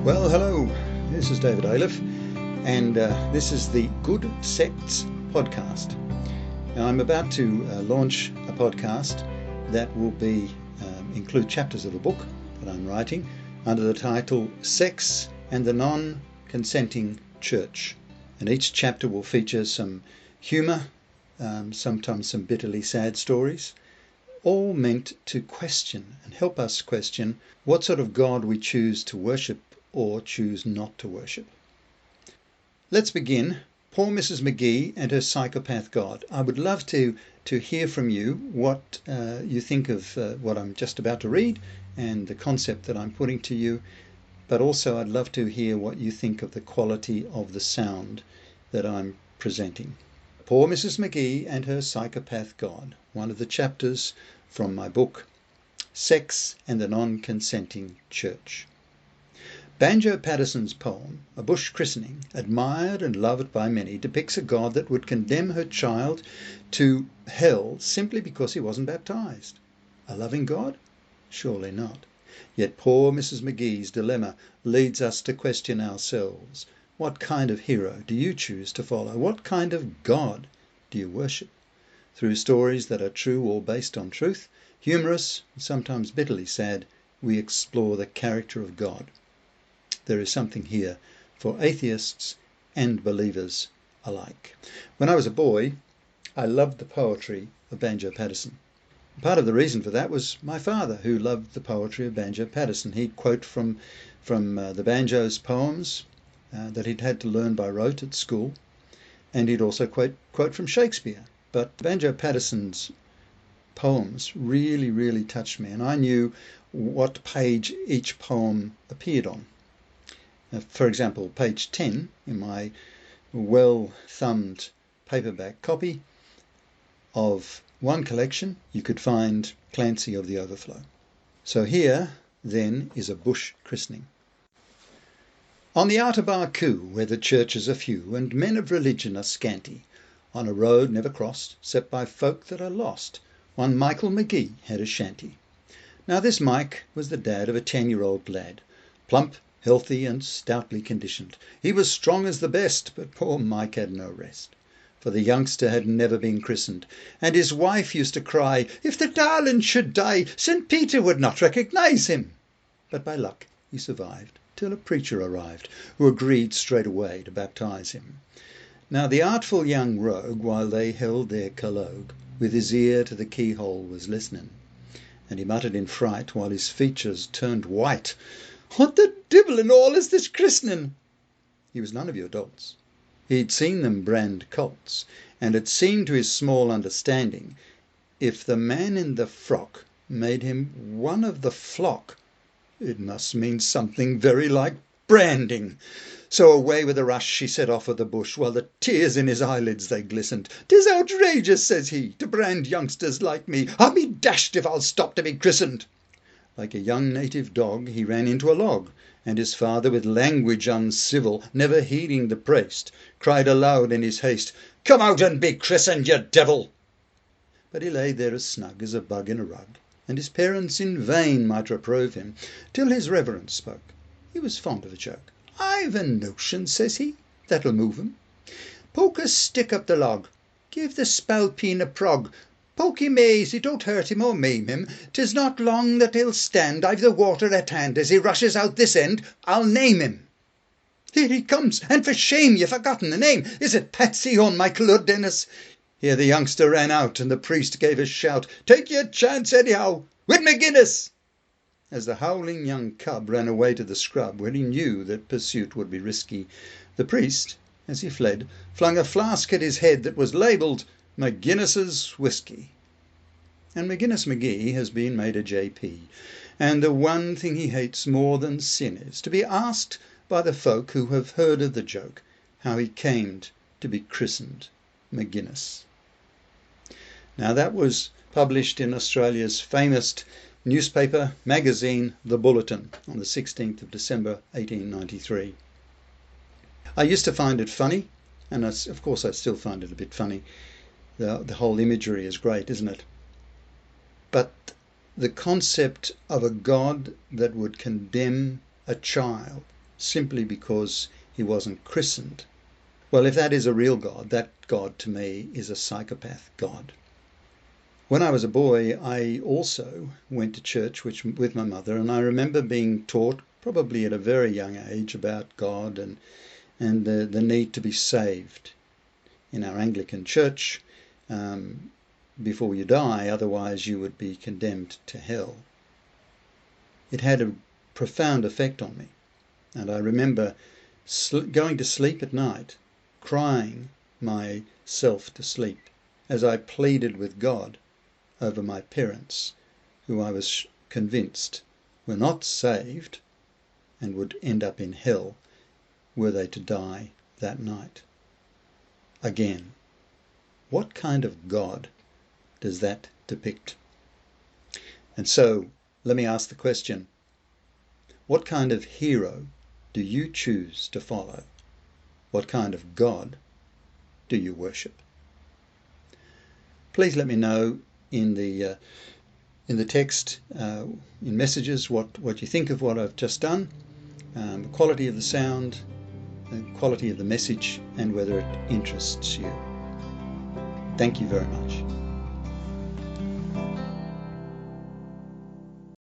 Well, hello, this is David Ailiff, and this is the Good Sects podcast. Now, I'm about to launch a podcast that will include chapters of a book that I'm writing under the title Sex and the Non-Consenting Church. And each chapter will feature some humour, sometimes some bitterly sad stories, all meant to question and help us question what sort of God we choose to worship or choose not to worship. Let's begin. Poor Mrs McGee and her Psychopath God. I would love to hear from you what you think of what I'm just about to read and the concept that I'm putting to you, but also I'd love to hear what you think of the quality of the sound that I'm presenting. Poor Mrs McGee and her Psychopath God, one of the chapters from my book, Sex and the Non-Consenting Church. Banjo Paterson's poem, A Bush Christening, admired and loved by many, depicts a God that would condemn her child to hell simply because he wasn't baptised. A loving God? Surely not. Yet poor Mrs McGee's dilemma leads us to question ourselves. What kind of hero do you choose to follow? What kind of God do you worship? Through stories that are true or based on truth, humorous, and sometimes bitterly sad, we explore the character of God. There is something here for atheists and believers alike. When I was a boy, I loved the poetry of Banjo Paterson. Part of the reason for that was my father, who loved the poetry of Banjo Paterson. He'd quote from the banjo's poems that he'd had to learn by rote at school, and he'd also quote from Shakespeare. But Banjo Paterson's poems really, really touched me, and I knew what page each poem appeared on. For example, page 10 in my well-thumbed paperback copy of one collection, you could find Clancy of the Overflow. So here, then, is a Bush Christening. On the outer Barcoo, where the churches are few and men of religion are scanty, on a road never crossed, except by folk that are lost, one Michael McGee had a shanty. Now this Mike was the dad of a 10-year-old lad, plump, healthy and stoutly conditioned. He was strong as the best, but poor Mike had no rest. For the youngster had never been christened, and his wife used to cry, "If the darlin' should die, St. Peter would not recognise him." But by luck he survived, till a preacher arrived, who agreed straight away to baptise him. Now the artful young rogue, while they held their collogue, with his ear to the keyhole was listening, and he muttered in fright, while his features turned white, "What the divil and all is this christening?" He was none of your dolts. He'd seen them brand colts, and it seemed to his small understanding, if the man in the frock made him one of the flock, it must mean something very like branding. So away with a rush he set off for the bush, while the tears in his eyelids they glistened. "'Tis outrageous," says he, "to brand youngsters like me. I'll be dashed if I'll stop to be christened." Like a young native dog he ran into a log, and his father, with language uncivil, never heeding the priest, cried aloud in his haste, "Come out and be christened, you devil!" But he lay there as snug as a bug in a rug, and his parents in vain might reprove him, till his reverence spoke. He was fond of a joke. "I've a notion," says he, "that'll move him. Poke a stick up the log, give the spalpeen a prog. Poke him aisy, don't hurt him or maim him. 'Tis not long that he'll stand. I've the water at hand. As he rushes out this end, I'll name him." "Here he comes, and for shame you've forgotten the name. Is it Patsy or Michael or Dennis?" Here the youngster ran out, and the priest gave a shout, "Take your chance anyhow, with McGuinness!" As the howling young cub ran away to the scrub, where he knew that pursuit would be risky, the priest, as he fled, flung a flask at his head that was labelled McGuinness's Whiskey. And McGuinness McGee has been made a JP, and the one thing he hates more than sin is to be asked by the folk who have heard of the joke how he came to be christened McGuinness. Now that was published in Australia's famous newspaper magazine, The Bulletin, on the 16th of December 1893. I used to find it funny, and of course I still find it a bit funny. The whole imagery is great, isn't it? But the concept of a God that would condemn a child simply because he wasn't christened. Well, if that is a real God, that God to me is a psychopath God. When I was a boy, I also went to church with my mother, and I remember being taught, probably at a very young age, about God and the need to be saved. In our Anglican church, before you die, otherwise you would be condemned to hell. It had a profound effect on me, and I remember going to sleep at night, crying myself to sleep as I pleaded with God over my parents, who I was convinced were not saved and would end up in hell were they to die that night. Again, what kind of God does that depict? And so, let me ask the question, what kind of hero do you choose to follow? What kind of God do you worship? Please let me know in the text, in messages, what you think of what I've just done, the quality of the sound, the quality of the message, and whether it interests you. Thank you very much.